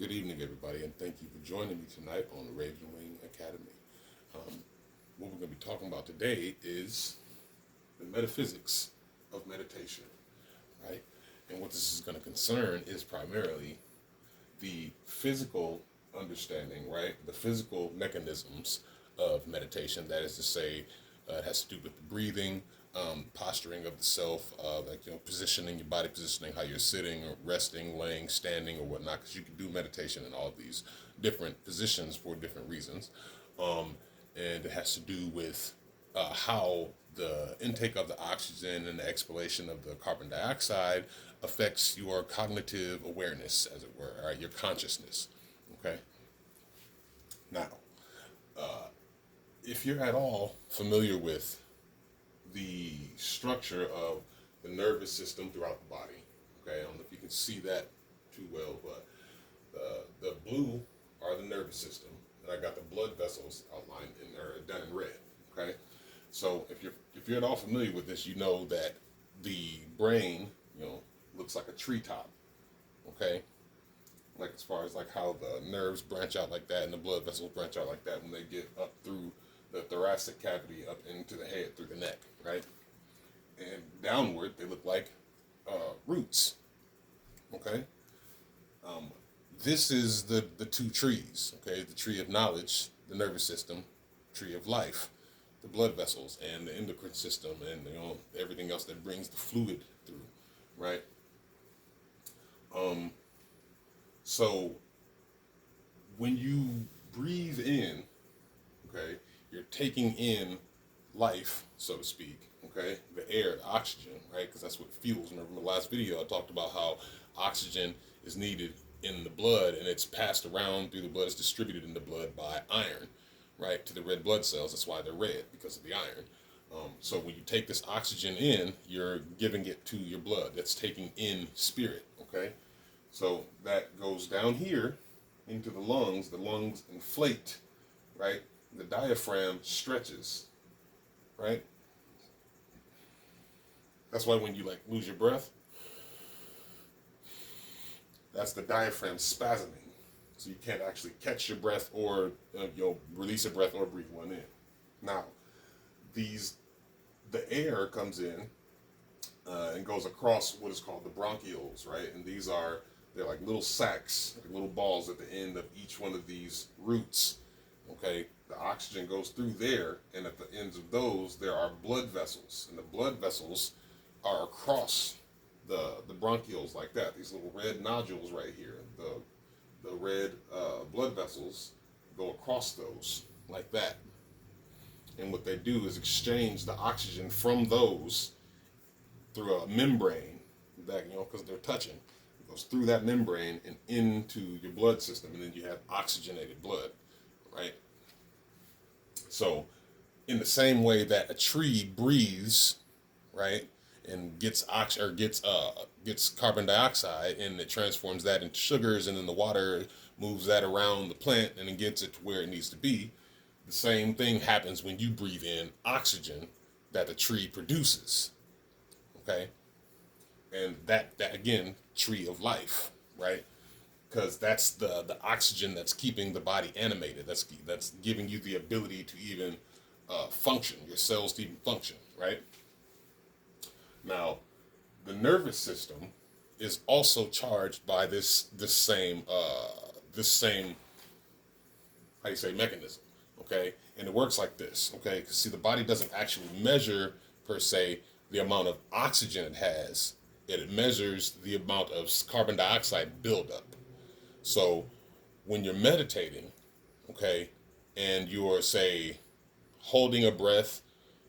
Good evening, everybody, and thank you for joining me tonight on the Raven Wing Academy. What we're going to be talking about today is the metaphysics of meditation, right? And what this is going to concern is primarily the physical understanding, right? The physical mechanisms of meditation. That is to say, it has to do with the breathing, posturing of the self, positioning your body, positioning how you're sitting, or resting, laying, standing, or whatnot. Because you can do meditation in all of these different positions for different reasons, and it has to do with how the intake of the oxygen and the exhalation of the carbon dioxide affects your cognitive awareness, as it were, right? Your consciousness. Okay. Now, if you're at all familiar with the structure of the nervous system throughout the body, okay, I don't know if you can see that too well, but the blue are the nervous system, and I got the blood vessels outlined in there, done in red. Okay, so if you're at all familiar with this, you know that the brain, looks like a treetop. Okay, like as far as like how the nerves branch out like that and the blood vessels branch out like that when they get up through the thoracic cavity up into the head through the neck, right? And downward they look like roots. Okay, this is the two trees. Okay, the tree of knowledge, the nervous system, tree of life, the blood vessels, and the endocrine system, and everything else that brings the fluid through, right? So when you breathe in, okay, you're taking in life, so to speak, okay, the air, the oxygen, right? Because that's what fuels. Remember in the last video, I talked about how oxygen is needed in the blood and it's passed around through the blood, it's distributed in the blood by iron, right, to the red blood cells. That's why they're red, because of the iron. So when you take this oxygen in, you're giving it to your blood. That's taking in spirit, okay? So that goes down here into the lungs. The lungs inflate, right? The diaphragm stretches, right? That's why when you like lose your breath, that's the diaphragm spasming. So you can't actually catch your breath or release a breath or breathe one in. Now, the air comes in and goes across what is called the bronchioles, right? And they're like little sacs, like little balls at the end of each one of these roots. Okay, the oxygen goes through there, and at the ends of those, there are blood vessels, and the blood vessels are across the bronchioles like that. These little red nodules right here, the red blood vessels go across those like that. And what they do is exchange the oxygen from those through a membrane that, because they're touching. It goes through that membrane and into your blood system, and then you have oxygenated blood, right? So, in the same way that a tree breathes, right, and gets gets carbon dioxide, and it transforms that into sugars, and then the water moves that around the plant, and it gets it to where it needs to be. The same thing happens when you breathe in oxygen that the tree produces. Okay, and that again, tree of life, right? Because that's the oxygen that's keeping the body animated. That's giving you the ability to even function, your cells to even function, right? Now, the nervous system is also charged by this same how you say mechanism, okay? And it works like this, okay? Because see, the body doesn't actually measure per se the amount of oxygen it has. It measures the amount of carbon dioxide buildup. So when you're meditating, okay, and you're, say, holding a breath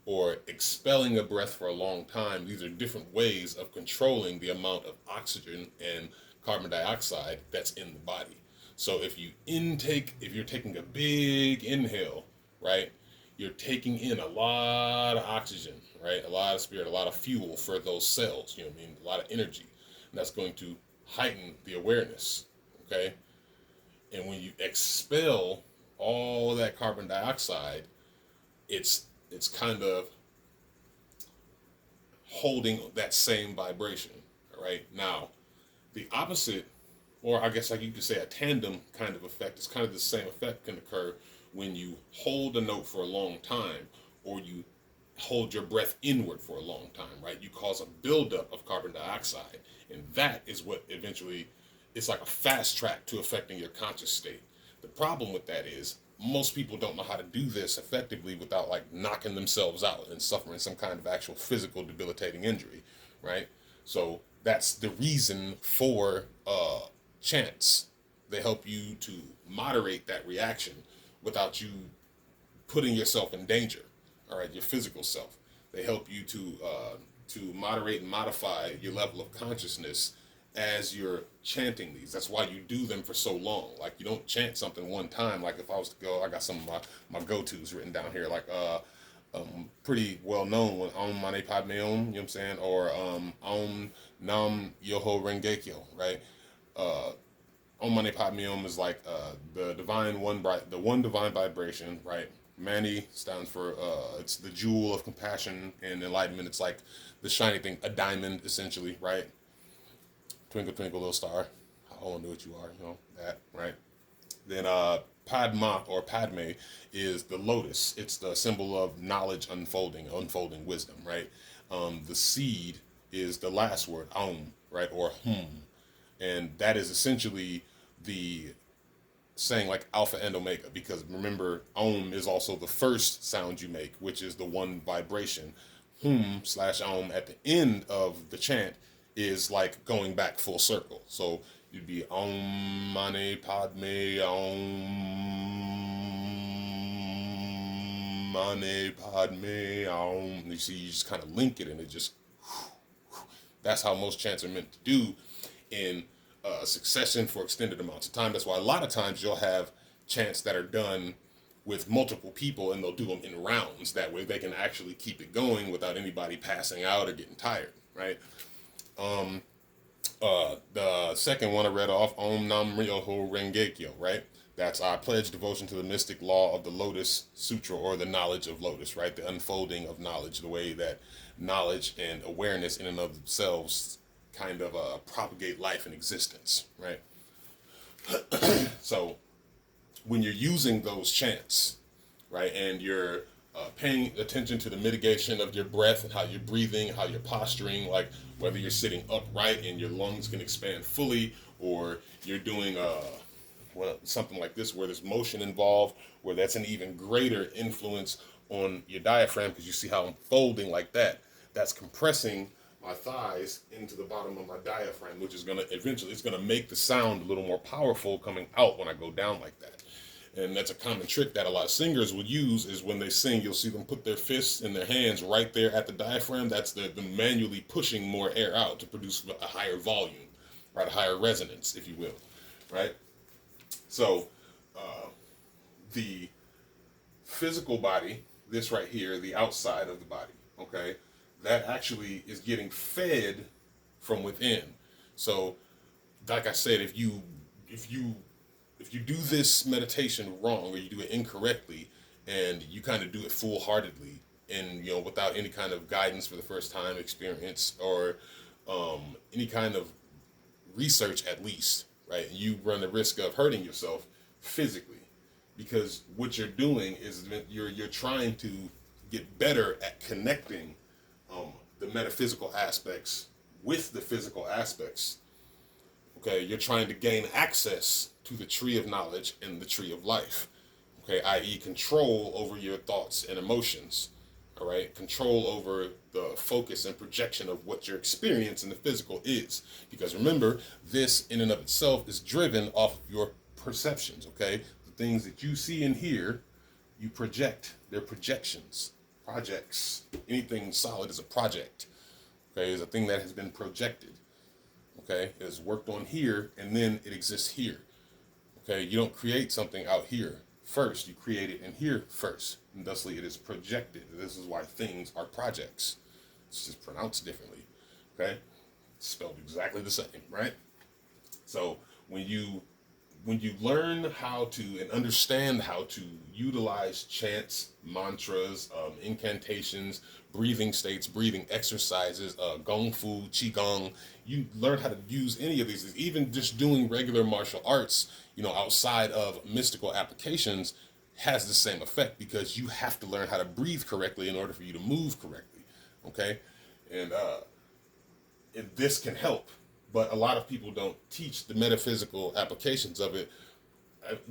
or expelling a breath for a long time, these are different ways of controlling the amount of oxygen and carbon dioxide that's in the body. So if you're taking a big inhale, right, you're taking in a lot of oxygen, right, a lot of spirit, a lot of fuel for those cells, a lot of energy. And that's going to heighten the awareness, okay? And when you expel all that carbon dioxide, it's kind of holding that same vibration, right? Now, the opposite or I guess like you could say a tandem kind of effect. It's kind of the same effect can occur when you hold a note for a long time, or you hold your breath inward for a long time, right? You cause a buildup of carbon dioxide, and that is what eventually, it's like a fast track to affecting your conscious state. The problem with that is most people don't know how to do this effectively without like knocking themselves out and suffering some kind of actual physical debilitating injury, right? So that's the reason for chants. They help you to moderate that reaction without you putting yourself in danger. All right, your physical self. They help you to moderate and modify your level of consciousness as you're chanting these. That's why you do them for so long. Like you don't chant something one time. Like if I was to go, I got some of my go-tos written down here. Like pretty well known one, Om Mani Padme Om. You know what I'm saying? Or Om Nam Yoho Rengekyo. Right? Om Mani Padme Om is like the divine one, the one divine vibration. Right? Mani stands for it's the jewel of compassion and enlightenment. It's like the shiny thing, a diamond essentially, right? Twinkle twinkle little star, I wonder what you are, you know that, right? Then Padma or Padme is the lotus. It's the symbol of knowledge unfolding wisdom, right? The seed is the last word, Om, right, or Hum, and that is essentially the saying like alpha and omega, because remember Om is also the first sound you make, which is the one vibration. Hum slash Om at the end of the chant is like going back full circle. So you'd be Om Mani Padme Om Mani Padme Om. You see, you just kind of link it, and it just, that's how most chants are meant to do in succession for extended amounts of time. That's why a lot of times you'll have chants that are done with multiple people, and they'll do them in rounds. That way they can actually keep it going without anybody passing out or getting tired, right? The second one I read off, Om Nam Myoho Rengekyo, right? That's I pledge devotion to the mystic law of the Lotus Sutra, or the knowledge of Lotus, right? The unfolding of knowledge, the way that knowledge and awareness in and of themselves kind of propagate life and existence, right? So when you're using those chants, right, and you're paying attention to the mitigation of your breath and how you're breathing, how you're posturing, like whether you're sitting upright and your lungs can expand fully, or you're doing something like this where there's motion involved, where that's an even greater influence on your diaphragm, because you see how I'm folding like that. That's compressing my thighs into the bottom of my diaphragm, which is gonna eventually, it's gonna make the sound a little more powerful coming out when I go down like that. And that's a common trick that a lot of singers would use, is when they sing, you'll see them put their fists and their hands right there at the diaphragm. That's the manually pushing more air out to produce a higher volume, right? A higher resonance, if you will, right? So the physical body, this right here, the outside of the body, okay, that actually is getting fed from within. So, like I said, if you do this meditation wrong, or you do it incorrectly, and you kind of do it foolhardily, and without any kind of guidance for the first time experience, or any kind of research at least, right, you run the risk of hurting yourself physically, because what you're doing is you're trying to get better at connecting the metaphysical aspects with the physical aspects. Okay, you're trying to gain access to the tree of knowledge and the tree of life. Okay, i.e. control over your thoughts and emotions. All right, control over the focus and projection of what your experience in the physical is. Because remember, this in and of itself is driven off of your perceptions. Okay, the things that you see and hear, you project. They're projections, projects. Anything solid is a project. Okay, is a thing that has been projected. Okay, it is worked on here, and then it exists here. Okay, you don't create something out here first, you create it in here first, and thusly it is projected. This is why things are projects. It's just pronounced differently. Okay, it's spelled exactly the same, right? So when you when you learn how to and understand how to utilize chants, mantras, incantations, breathing states, breathing exercises, gong fu, qigong, you learn how to use any of these. Even just doing regular martial arts, outside of mystical applications, has the same effect because you have to learn how to breathe correctly in order for you to move correctly. Okay, and this can help, but a lot of people don't teach the metaphysical applications of it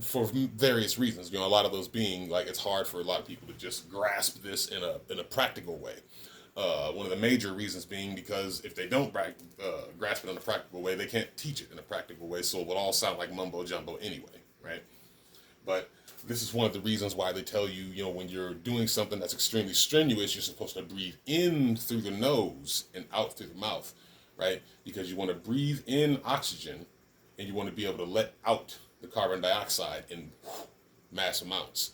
for various reasons. A lot of those being like it's hard for a lot of people to just grasp this in a practical way. One of the major reasons being because if they don't grasp it in a practical way, they can't teach it in a practical way, so it would all sound like mumbo jumbo anyway, right? But this is one of the reasons why they tell you, when you're doing something that's extremely strenuous, you're supposed to breathe in through the nose and out through the mouth, right? Because you want to breathe in oxygen and you want to be able to let out the carbon dioxide in mass amounts,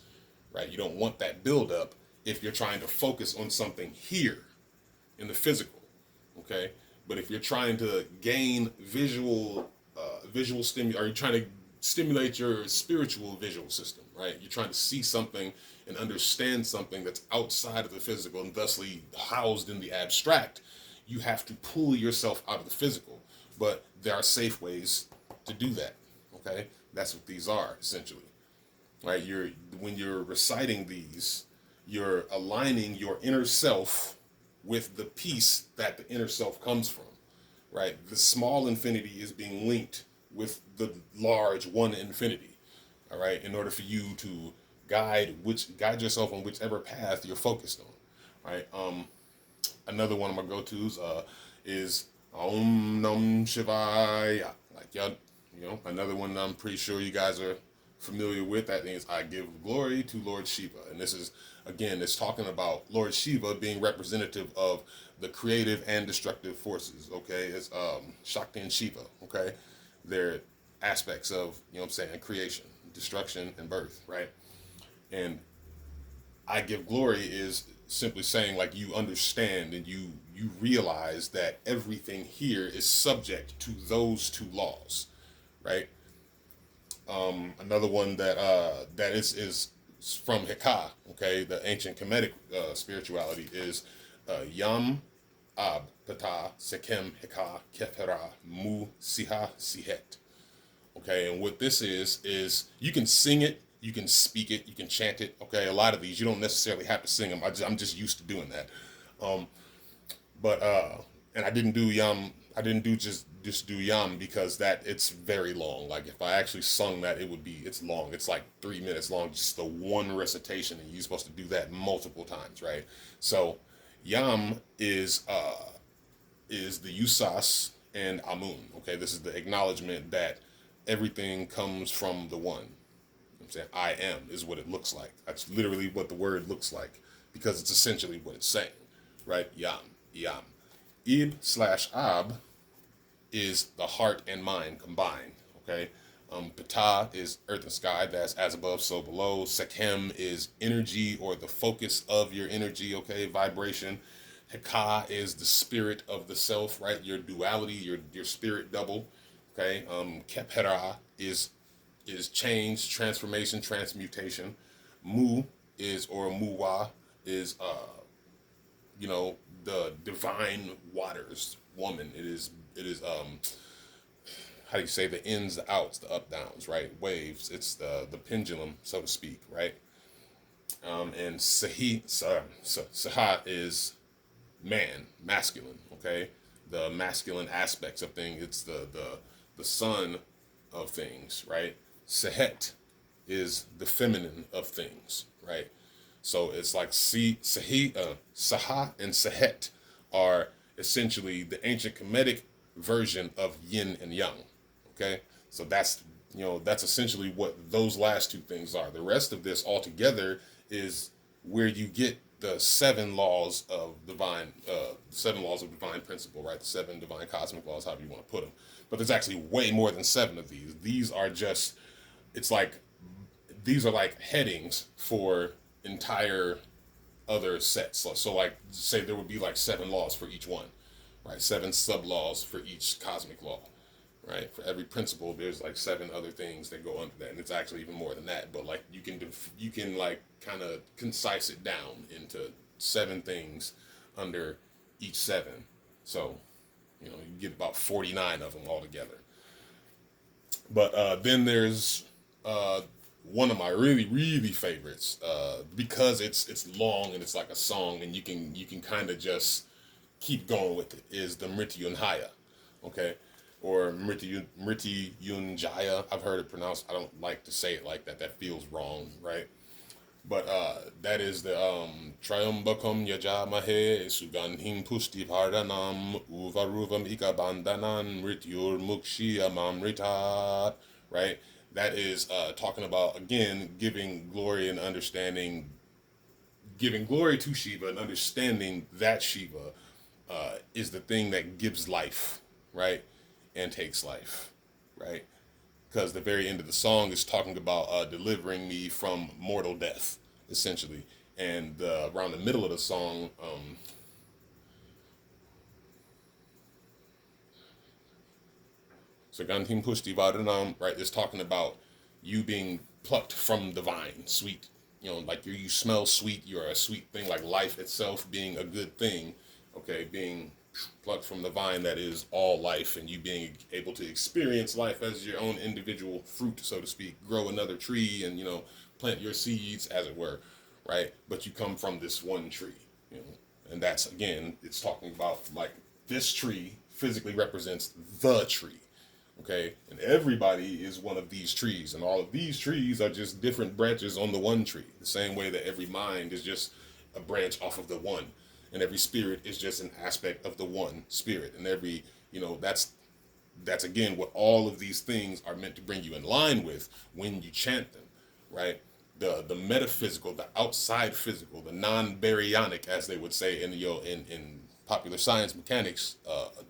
right? You don't want that buildup if you're trying to focus on something here in the physical, okay? But if you're trying to gain visual stimulus, or you're trying to stimulate your spiritual visual system, right? You're trying to see something and understand something that's outside of the physical and thusly housed in the abstract. You have to pull yourself out of the physical, but there are safe ways to do that, okay? That's what these are, essentially, right? When you're reciting these, you're aligning your inner self with the peace that the inner self comes from, right? The small infinity is being linked with the large one infinity, all right, in order for you to guide yourself on whichever path you're focused on, right? Another one of my go-tos is Om Nam Shivaya. Like another one I'm pretty sure you guys are familiar with. That means I give glory to Lord Shiva, and this is again, it's talking about Lord Shiva being representative of the creative and destructive forces. Okay, it's Shakti and Shiva. Okay, they're aspects of creation, destruction, and birth. Right, and I give glory is simply saying like you understand and you realize that everything here is subject to those two laws, right? Another one that is from Heka, okay, the ancient Kemetic spirituality is Yam Ab Pata Sekem Heka Kefera Mu Siha Sihet. Okay, and what this is you can sing it, you can speak it, you can chant it. Okay, a lot of these you don't necessarily have to sing them. I'm just used to doing that. But and I didn't do Yam. I didn't do just do Yam because that it's very long. Like if I actually sung that, it's long. It's like 3 minutes long, just the one recitation, and you're supposed to do that multiple times, right? So Yam is the Usas and Amun. Okay, this is the acknowledgement that everything comes from the one. I'm saying I am is what it looks like. That's literally what the word looks like because it's essentially what it's saying, right? Yam, Yam. Ib/Ab is the heart and mind combined, okay? Ptah is earth and sky, that's as above, so below. Sekhem is energy or the focus of your energy, okay? Vibration. Heka is the spirit of the self, right? Your duality, your spirit double, okay? Kephera is change, transformation, transmutation. Mu is, or Muwa is, the divine waters woman. It is how do you say, the ins, the outs, the up downs, right? Waves. It's the pendulum, so to speak, right? And Saha is man, masculine, okay? The masculine aspects of things. It's the sun of things, right? Sehet is the feminine of things, right? So it's like Saha and Sehet are essentially the ancient Kemetic version of yin and yang. Okay, so that's essentially what those last two things are. The rest of this altogether is where you get the seven laws of divine principle, right? The seven divine cosmic laws, however you want to put them. But there's actually way more than seven of these. These are like headings for entire other sets. So like say there would be like seven laws for each one, right? Seven sub laws for each cosmic law, right? For every principle, there's like 7 other things that go under that, and it's actually even more than that. But like you can like kind of concise it down into 7 things under each 7. So you get about 49 of them altogether. But then there's uh, one of my really favorites because it's long and it's like a song, and you can kind of just keep going with it, is the Mriti Yunhaya, okay, or Mriti Yunjaya. I've heard it pronounced. I don't like to say it like that. That feels wrong, right? But that is the Triumbakum Yajamahe Suganhim Pusti Pardanam Uvaruvam Ikabandanan Rityur Mukshi Amamritat, right? That is talking about, again, giving glory to Shiva and understanding that Shiva is the thing that gives life, right? And takes life, right? Because the very end of the song is talking about delivering me from mortal death, essentially. And around the middle of the song, Sagantim Pushti Vadanam, right, is talking about you being plucked from the vine, sweet, like you smell sweet, you're a sweet thing, like life itself being a good thing, okay, being plucked from the vine that is all life, and you being able to experience life as your own individual fruit, so to speak, grow another tree and, plant your seeds, as it were, right? But you come from this one tree, and that's, again, it's talking about like this tree physically represents the tree. Okay, and everybody is one of these trees, and all of these trees are just different branches on the one tree. The same way that every mind is just a branch off of the one, and every spirit is just an aspect of the one spirit. And every, that's again what all of these things are meant to bring you in line with when you chant them, right? The metaphysical, the outside physical, the non-baryonic, as they would say in popular science mechanics,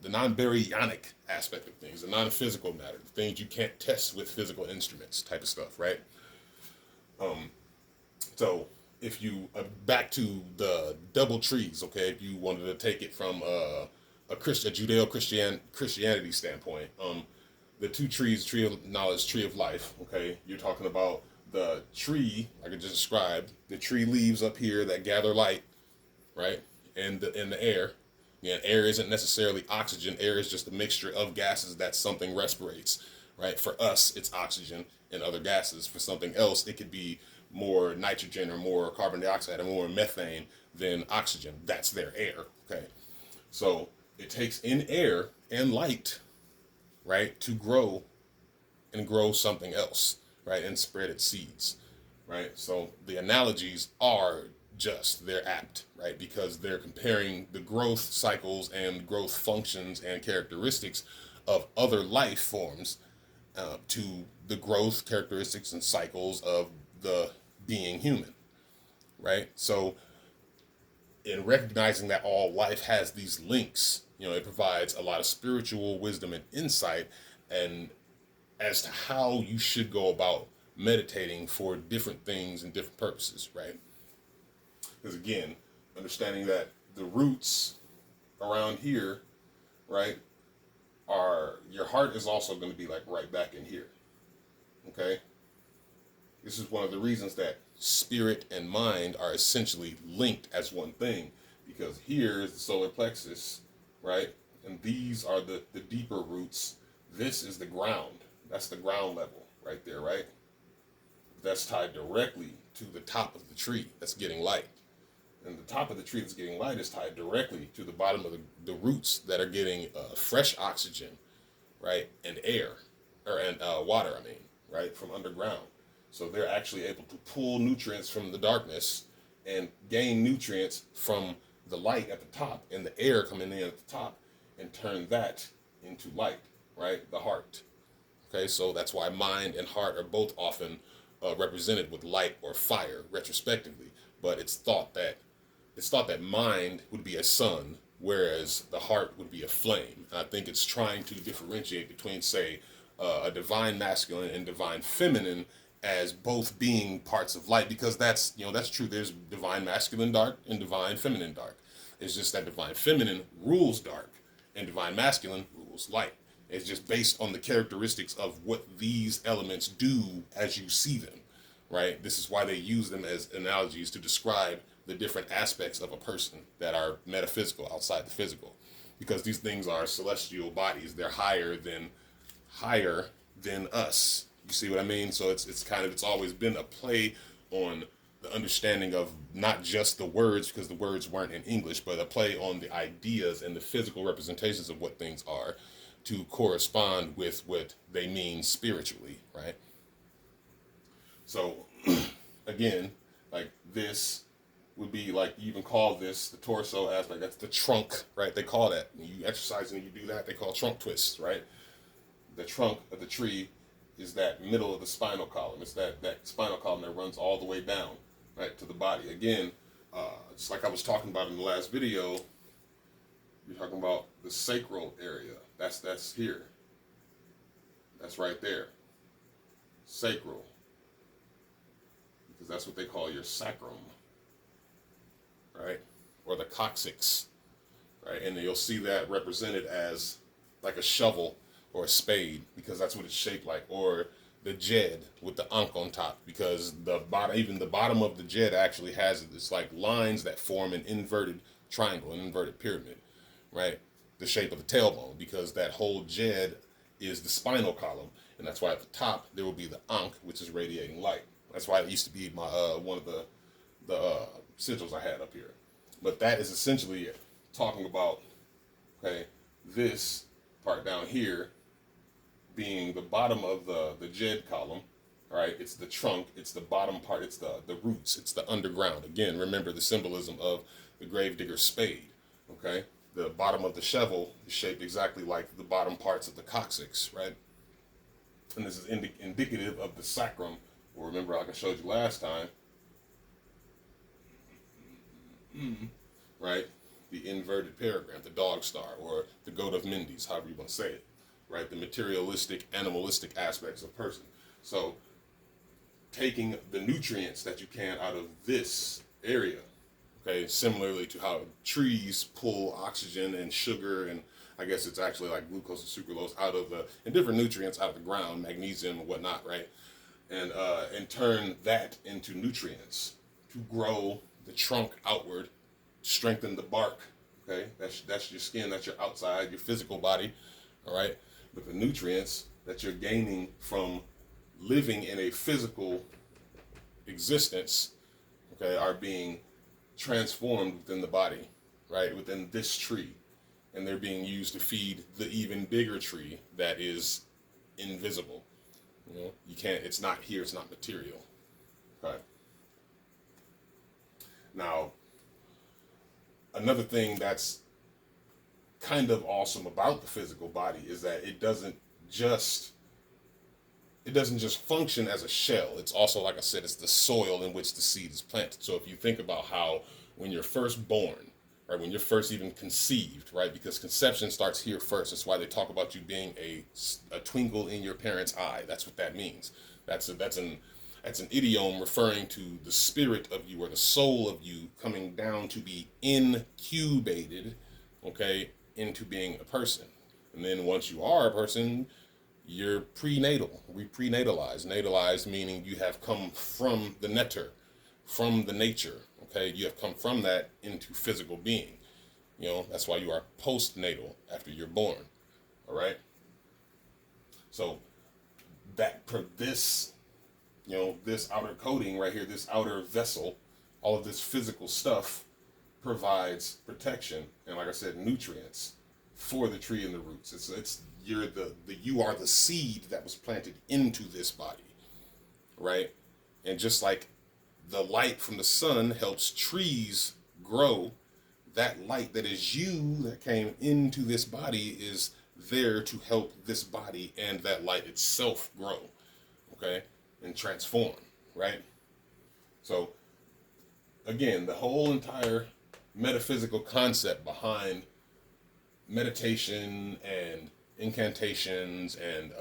the non-baryonic aspect of things, the non-physical matter, the things you can't test with physical instruments, type of stuff, right? So if you back to the double trees, okay, if you wanted to take it from a Judeo-Christianity standpoint, the 2 trees, tree of knowledge, tree of life, okay, you're talking about the tree, like I just described, the tree leaves up here that gather light, right, and in the air. Yeah, air isn't necessarily oxygen. Air is just a mixture of gases that something respirates, right? For us, it's oxygen and other gases. For something else, it could be more nitrogen or more carbon dioxide or more methane than oxygen. That's their air, okay? So it takes in air and light, right, to grow and grow something else, right, and spread its seeds, right? So the analogies are they're apt, right, because they're comparing the growth cycles and growth functions and characteristics of other life forms to the growth characteristics and cycles of the being human, right? So in recognizing that all life has these links, it provides a lot of spiritual wisdom and insight and as to how you should go about meditating for different things and different purposes, right? Because again, understanding that the roots around here, right, your heart is also going to be like right back in here. Okay? This is one of the reasons that spirit and mind are essentially linked as one thing. Because here is the solar plexus, right? And these are the deeper roots. This is the ground. That's the ground level right there, right? That's tied directly to the top of the tree that's getting light. And the top of the tree that's getting light is tied directly to the bottom of the roots that are getting fresh oxygen, right, and air, and water, right, from underground. So they're actually able to pull nutrients from the darkness and gain nutrients from the light at the top and the air coming in at the top and turn that into light, right, the heart. Okay, so that's why mind and heart are both often represented with light or fire retrospectively, but it's thought that mind would be a sun, whereas the heart would be a flame. And I think it's trying to differentiate between, say, a divine masculine and divine feminine as both being parts of light, because that's true. There's divine masculine dark and divine feminine dark. It's just that divine feminine rules dark and divine masculine rules light. It's just based on the characteristics of what these elements do as you see them, right? This is why they use them as analogies to describe the different aspects of a person that are metaphysical outside the physical, because these things are celestial bodies. They're higher than us. You see what I mean? So it's always been a play on the understanding of not just the words, because the words weren't in English, but a play on the ideas and the physical representations of what things are to correspond with what they mean spiritually, right? So again, like this would be like, you even call this the torso aspect. That's the trunk, right? They call that. When you exercise and you do that, they call trunk twists, right? The trunk of the tree is that middle of the spinal column. It's that spinal column that runs all the way down, right, to the body. Again, it's like I was talking about in the last video. You're talking about the sacral area. That's here. That's right there. Sacral. Because that's what they call your sacrum, right? Or the coccyx, right? And you'll see that represented as like a shovel or a spade, because that's what it's shaped like. Or the jed with the ankh on top, because the bottom, even the bottom of the jed actually has this like lines that form an inverted triangle, an inverted pyramid, right? The shape of the tailbone, because that whole jed is the spinal column, and that's why at the top there will be the ankh, which is radiating light. That's why it used to be my one of the sigils I had up here. But that is essentially talking about, okay, this part down here being the bottom of the jed column, right? It's the trunk, it's the bottom part, it's the roots, it's the underground. Again, remember the symbolism of the gravedigger's spade, okay? The bottom of the shovel is shaped exactly like the bottom parts of the coccyx, right? And this is indicative of the sacrum. Well, remember, like I showed you last time, right? The inverted paragram, the dog star, or the goat of Mendes, however you want to say it, right? The materialistic, animalistic aspects of person. So, taking the nutrients that you can out of this area, okay, similarly to how trees pull oxygen and sugar, and I guess it's actually like glucose and sucralose out of and different nutrients out of the ground, magnesium and whatnot, right? And turn that into nutrients to grow the trunk outward, strengthen the bark, okay? That's your skin, that's your outside, your physical body, all right? But the nutrients that you're gaining from living in a physical existence, okay, are being transformed within the body, right, within this tree, and they're being used to feed the even bigger tree that is invisible. You know, you can't, it's not here, it's not material. Okay. Now, another thing that's kind of awesome about the physical body is that it doesn't just function as a shell. It's also, like I said, it's the soil in which the seed is planted. So if you think about how when you're first born, right, when you're first even conceived, right, because conception starts here first. That's why they talk about you being a twinkle in your parent's eye. That's what that means. That's an idiom referring to the spirit of you, or the soul of you, coming down to be incubated, okay, into being a person. And then once you are a person, you're prenatal. We prenatalize. Natalize meaning you have come from the netter, from the nature. Okay, you have come from that into physical being. You know, that's why you are postnatal after you're born. All right. So this, you know, this outer coating right here, this outer vessel, all of this physical stuff provides protection and, like I said, nutrients for the tree and the roots. You are the seed that was planted into this body, right? And just like the light from the sun helps trees grow, that light that is you that came into this body is there to help this body and that light itself grow, okay, and transform, right? So again, the whole entire metaphysical concept behind meditation and incantations and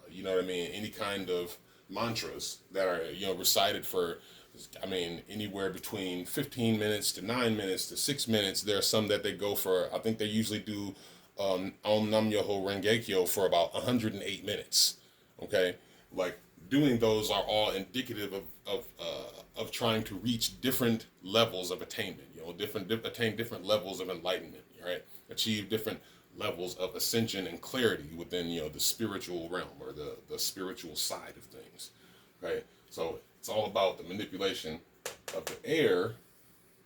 you know what I mean, any kind of mantras that are, you know, recited for, I mean, anywhere between 15 minutes to 9 minutes to 6 minutes. There are some that they go for, I think they usually do Om Nam Yoho Rengekyo for about 108 minutes. Okay, like doing those are all indicative of trying to reach different levels of attainment. You know, attain different levels of enlightenment. Right, achieve different levels of ascension and clarity within the spiritual realm or the spiritual side of things. Okay, so it's all about the manipulation of the air,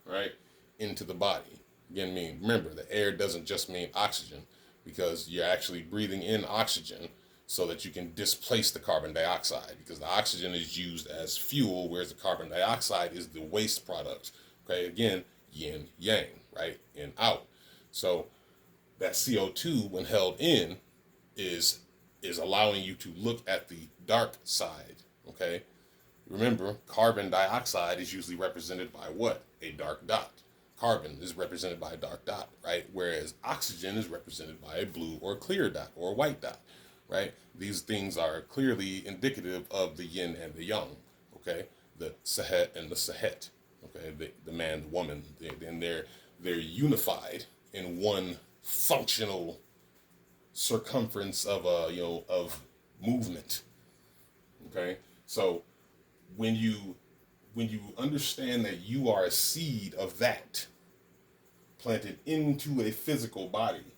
right, into the body. Again, remember, the air doesn't just mean oxygen, because you're actually breathing in oxygen so that you can displace the carbon dioxide, because the oxygen is used as fuel, whereas the carbon dioxide is the waste product. Okay, again, yin yang, right, in out. So that CO2, when held in, is allowing you to look at the dark side. Okay, remember, carbon dioxide is usually represented by what? A dark dot. Carbon is represented by a dark dot, right? Whereas oxygen is represented by a blue or clear dot or a white dot, right? These things are clearly indicative of the yin and the yang, okay? The sahet and the sahet, okay? The man, the woman, and they're unified in one functional circumference of of movement, okay? So when you understand that you are a seed of that planted into a physical body,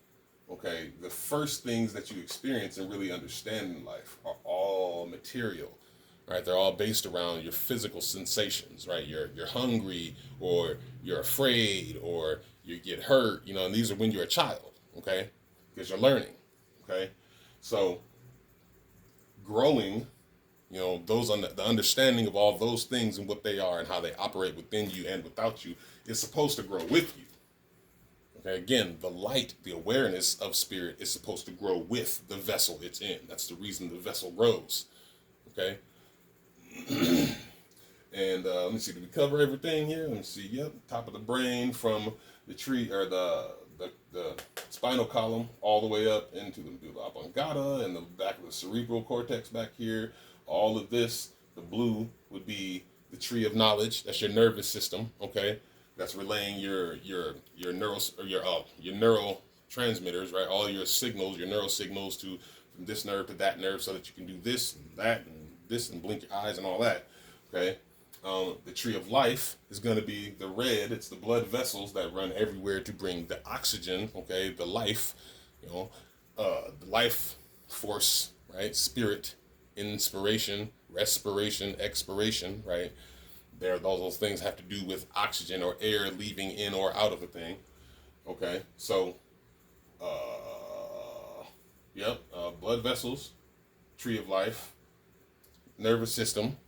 okay, the first things that you experience and really understand in life are all material, right? They're all based around your physical sensations, right? You're hungry, or you're afraid, or you get hurt, and these are when you're a child, okay, because you're learning, okay? So growing, the understanding of all those things and what they are and how they operate within you and without you is supposed to grow with you. Okay, again, the light, the awareness of spirit is supposed to grow with the vessel it's in. That's the reason the vessel grows. Okay, and let me see. Did we cover everything here? Let me see. Yep, top of the brain from the tree or the spinal column all the way up into the medulla oblongata and the back of the cerebral cortex back here. All of this, the blue would be the tree of knowledge. That's your nervous system. Okay, that's relaying your neurotransmitters, right? All your signals, your neural signals from this nerve to that nerve, so that you can do this and that and this and blink your eyes and all that. Okay. The tree of life is going to be the red. It's the blood vessels that run everywhere to bring the oxygen, okay, the life, the life force, right? Spirit, inspiration, respiration, expiration, right? All those things have to do with oxygen or air leaving in or out of a thing. Okay, so, blood vessels, tree of life, nervous system,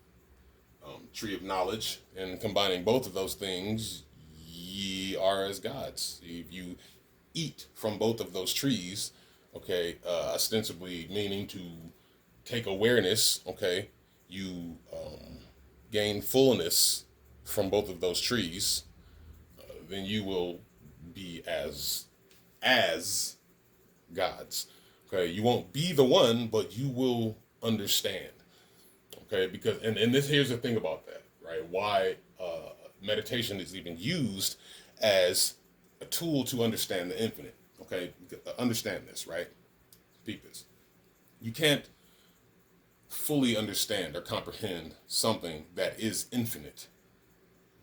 tree of knowledge, and combining both of those things, ye are as gods. If you eat from both of those trees, okay, ostensibly meaning to take awareness, okay, you gain fullness from both of those trees, then you will be as gods. Okay, you won't be the one, but you will understand. Okay, because and this here's the thing about that, right? Why meditation is even used as a tool to understand the infinite. Okay, understand this, right? Speak this. You can't fully understand or comprehend something that is infinite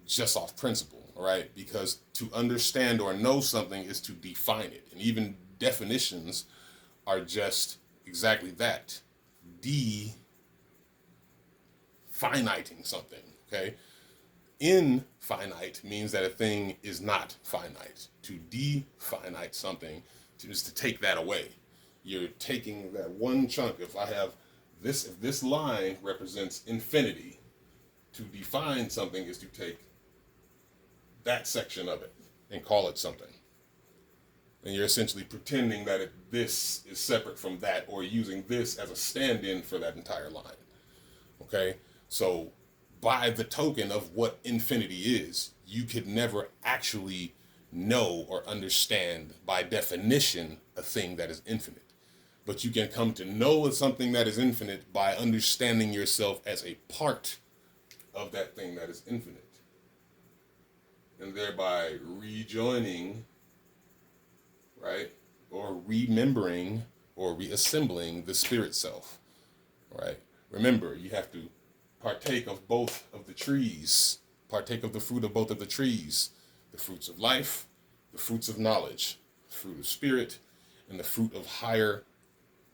just off principle, all right? Because to understand or know something is to define it, and even definitions are just exactly that, definiting something, okay? Infinite means that a thing is not finite. To definite something is to take that away. You're taking that one chunk. If this line represents infinity, to define something is to take that section of it and call it something. And you're essentially pretending that this is separate from that, or using this as a stand-in for that entire line. Okay? So by the token of what infinity is, you could never actually know or understand by definition a thing that is infinite. But you can come to know something that is infinite by understanding yourself as a part of that thing that is infinite. And thereby rejoining, right, or remembering or reassembling the spirit self. Right? Remember, you have to partake of both of the trees, partake of the fruit of both of the trees, the fruits of life, the fruits of knowledge, the fruit of spirit, and the fruit of higher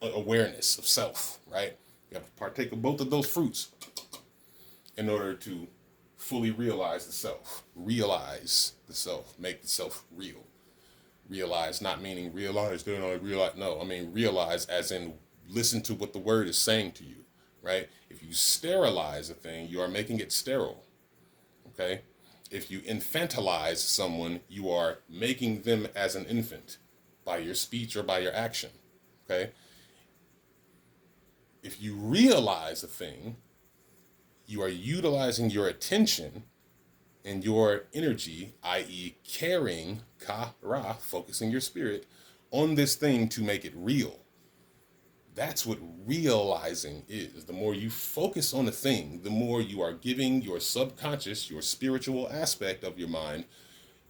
awareness of self, right? You have to partake of both of those fruits in order to fully realize the self, make the self real. Realize, not meaning realize, realize, no, I mean realize as in listen to what the word is saying to you, right? If you sterilize a thing, you are making it sterile, okay? If you infantilize someone, you are making them as an infant by your speech or by your action, okay? If you realize a thing, you are utilizing your attention and your energy, i.e. caring, ka-ra, focusing your spirit on this thing to make it real. That's what realizing is. The more you focus on a thing, the more you are giving your subconscious, your spiritual aspect of your mind,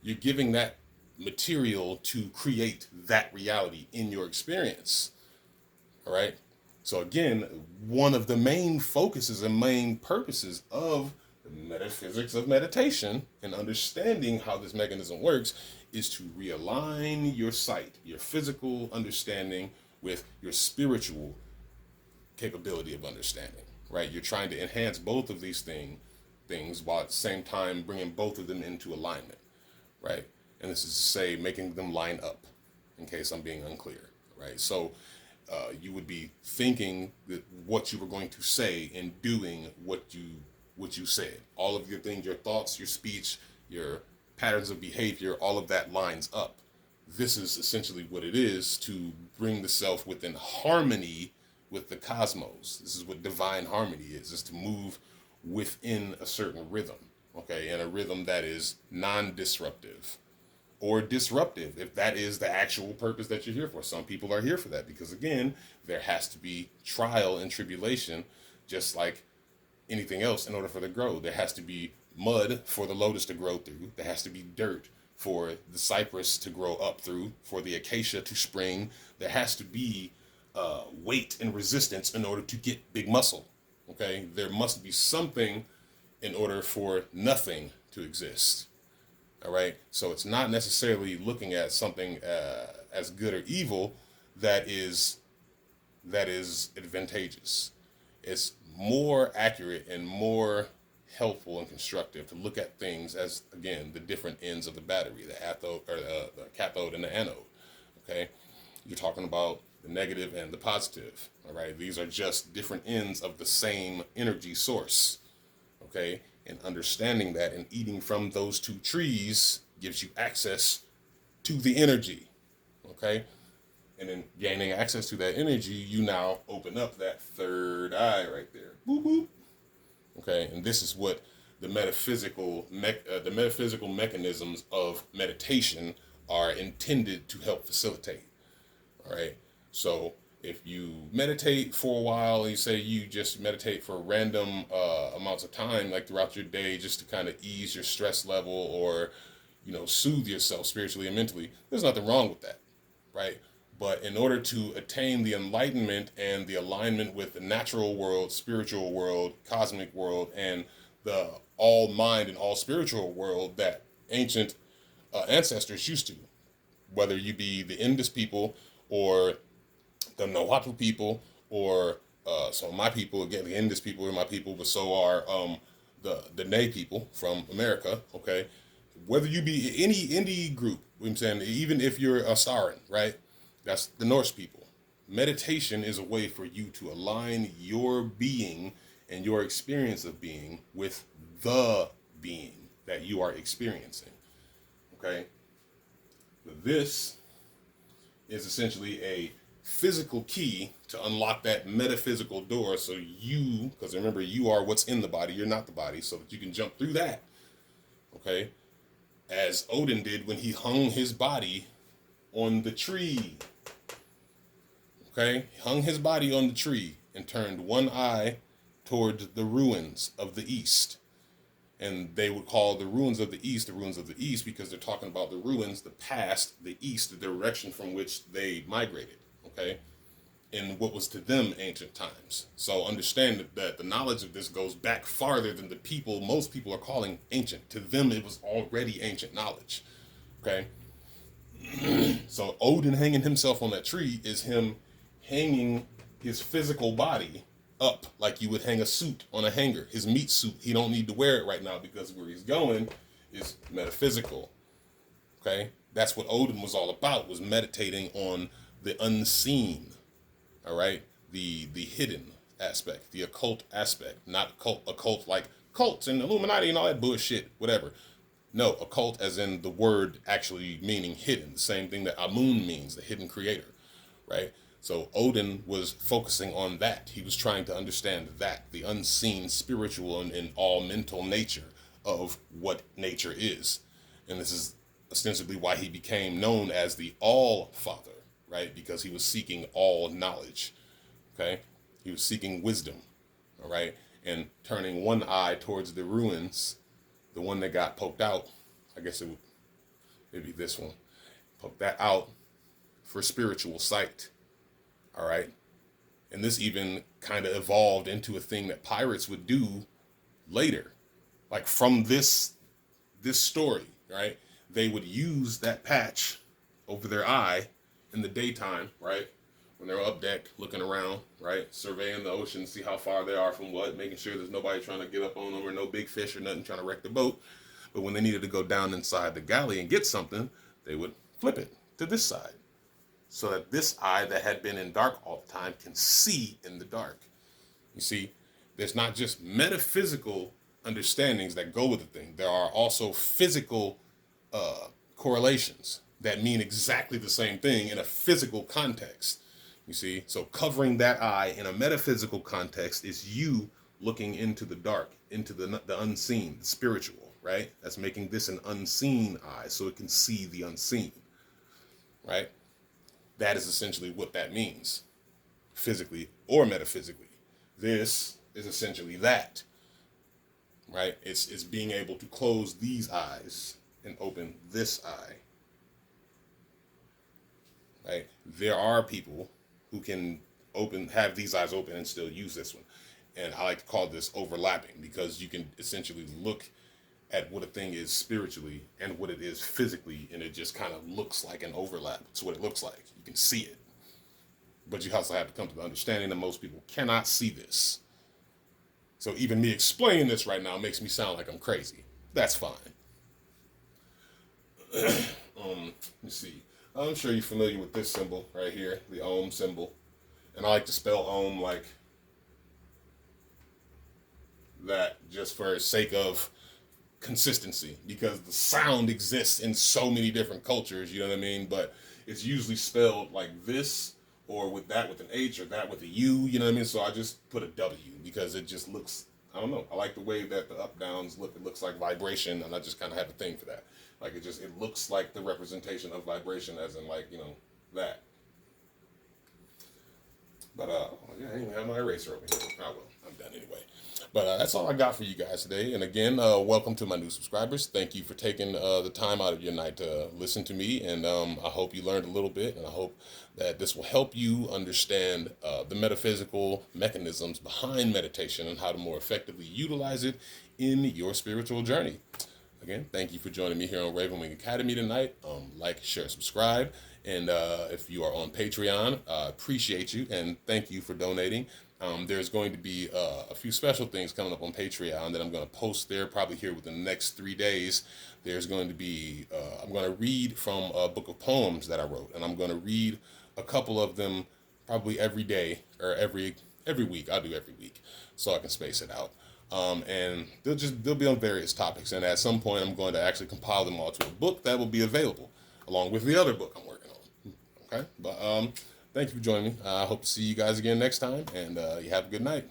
you're giving that material to create that reality in your experience. All right? So again, one of the main focuses and main purposes of the metaphysics of meditation and understanding how this mechanism works is to realign your sight, your physical understanding with your spiritual capability of understanding, right? You're trying to enhance both of these things while at the same time bringing both of them into alignment, right? And this is to say making them line up, in case I'm being unclear, right? So you would be thinking that what you were going to say and doing what you said. All of your things, your thoughts, your speech, your patterns of behavior, all of that lines up. This is essentially what it is to bring the self within harmony with the cosmos. This is what divine harmony is to move within a certain rhythm, okay, and a rhythm that is non-disruptive or disruptive, if that is the actual purpose that you're here for. Some people are here for that because, again, there has to be trial and tribulation, just like anything else, in order for it to grow. There has to be mud for the lotus to grow through. There has to be dirt for the cypress to grow up through, for the acacia to spring. There has to be weight and resistance in order to get big muscle. Okay, there must be something in order for nothing to exist. All right, so it's not necessarily looking at something as good or evil that is advantageous. It's more accurate and more helpful and constructive to look at things as, again, the different ends of the battery, the cathode and the anode. Okay, you're talking about the negative and the positive. All right, these are just different ends of the same energy source. Okay, and understanding that and eating from those two trees gives you access to the energy. Okay, and then gaining access to that energy, you now open up that third eye right there. Boop boop. Okay, and this is what the metaphysical mechanisms of meditation are intended to help facilitate. All right, so if you meditate for a while and you say you just meditate for random amounts of time, like throughout your day, just to kind of ease your stress level or, soothe yourself spiritually and mentally, there's nothing wrong with that, right? But in order to attain the enlightenment and the alignment with the natural world, spiritual world, cosmic world, and the all mind and all spiritual world that ancient ancestors used to, whether you be the Indus people or the Nahuatl people, or so my people, again, the Indus people are my people, but so are the Nay people from America, okay? Whether you be any group, I'm saying, even if you're a Sarin, right? That's the Norse people. Meditation is a way for you to align your being and your experience of being with the being that you are experiencing, okay? This is essentially a physical key to unlock that metaphysical door, so you, because remember, you are what's in the body, you're not the body, so that you can jump through that, okay, as Odin did when he hung his body on the tree, okay, he hung his body on the tree and turned one eye toward the ruins of the east, And they would call the ruins of the ruins of the East because they're talking about the ruins, the past, the East, the direction from which they migrated, okay? In what was to them ancient times. So understand that the knowledge of this goes back farther than the people, most people are calling ancient. To them, it was already ancient knowledge, okay? So Odin hanging himself on that tree is him hanging his physical body up like you would hang a suit on a hanger. His meat suit, he don't need to wear it right now because where he's going is metaphysical. Okay? That's what Odin was all about, was meditating on the unseen. All right? The hidden aspect, the occult aspect, not occult like cults and Illuminati and all that bullshit, whatever. No, occult as in the word actually meaning hidden, the same thing that Amun means, the hidden creator, right? So Odin was focusing on that. He was trying to understand that, the unseen, spiritual, and all mental nature of what nature is. And this is ostensibly why he became known as the All-Father, right? Because he was seeking all knowledge, okay? He was seeking wisdom, all right? And turning one eye towards the ruins, the one that got poked out, I guess it'd be this one. Poke that out for spiritual sight. All right. And this even kind of evolved into a thing that pirates would do later. Like from this story, right? They would use that patch over their eye in the daytime, right? When they're up deck looking around, right? Surveying the ocean, see how far they are from what, making sure there's nobody trying to get up on them or no big fish or nothing trying to wreck the boat. But when they needed to go down inside the galley and get something, they would flip it to this side, so that this eye that had been in dark all the time can see in the dark. You see, there's not just metaphysical understandings that go with the thing. There are also physical correlations that mean exactly the same thing in a physical context. You see, so covering that eye in a metaphysical context is you looking into the dark, into the unseen, the spiritual, right? That's making this an unseen eye so it can see the unseen, right? That is essentially what that means, physically or metaphysically. This is essentially that, right? It's being able to close these eyes and open this eye, right? There are people who can have these eyes open and still use this one. And I like to call this overlapping, because you can essentially look at what a thing is spiritually and what it is physically, and it just kind of looks like an overlap. It's what it looks like. You can see it. But you also have to come to the understanding that most people cannot see this. So even me explaining this right now makes me sound like I'm crazy. That's fine. Let's see. I'm sure you're familiar with this symbol right here, the Om symbol. And I like to spell Om like that just for sake of consistency, because the sound exists in so many different cultures, you know what I mean? But it's usually spelled like this, or with that with an H, or that with a U, you know what I mean? So I just put a W because it just looks, I don't know, I like the way that the up downs look. It looks like vibration, and I just kind of have a thing for that. Like it looks like the representation of vibration, as in like, you know, that. But yeah, I didn't even have my eraser over here. Oh well, I'm done anyway. But that's all I got for you guys today. And again, welcome to my new subscribers. Thank you for taking the time out of your night to listen to me. And I hope you learned a little bit. And I hope that this will help you understand the metaphysical mechanisms behind meditation and how to more effectively utilize it in your spiritual journey. Again, thank you for joining me here on Raven Wing Academy tonight. Like, share, subscribe. And if you are on Patreon, I appreciate you and thank you for donating. There's going to be a few special things coming up on Patreon that I'm going to post there probably here within the next 3 days. There's going to be, I'm going to read from a book of poems that I wrote, and I'm going to read a couple of them probably every day, or every week. I'll do every week so I can space it out. And they'll be on various topics. And at some point, I'm going to actually compile them all to a book that will be available along with the other book I'm working on. Okay. But, thank you for joining me. I hope to see you guys again next time, and you have a good night.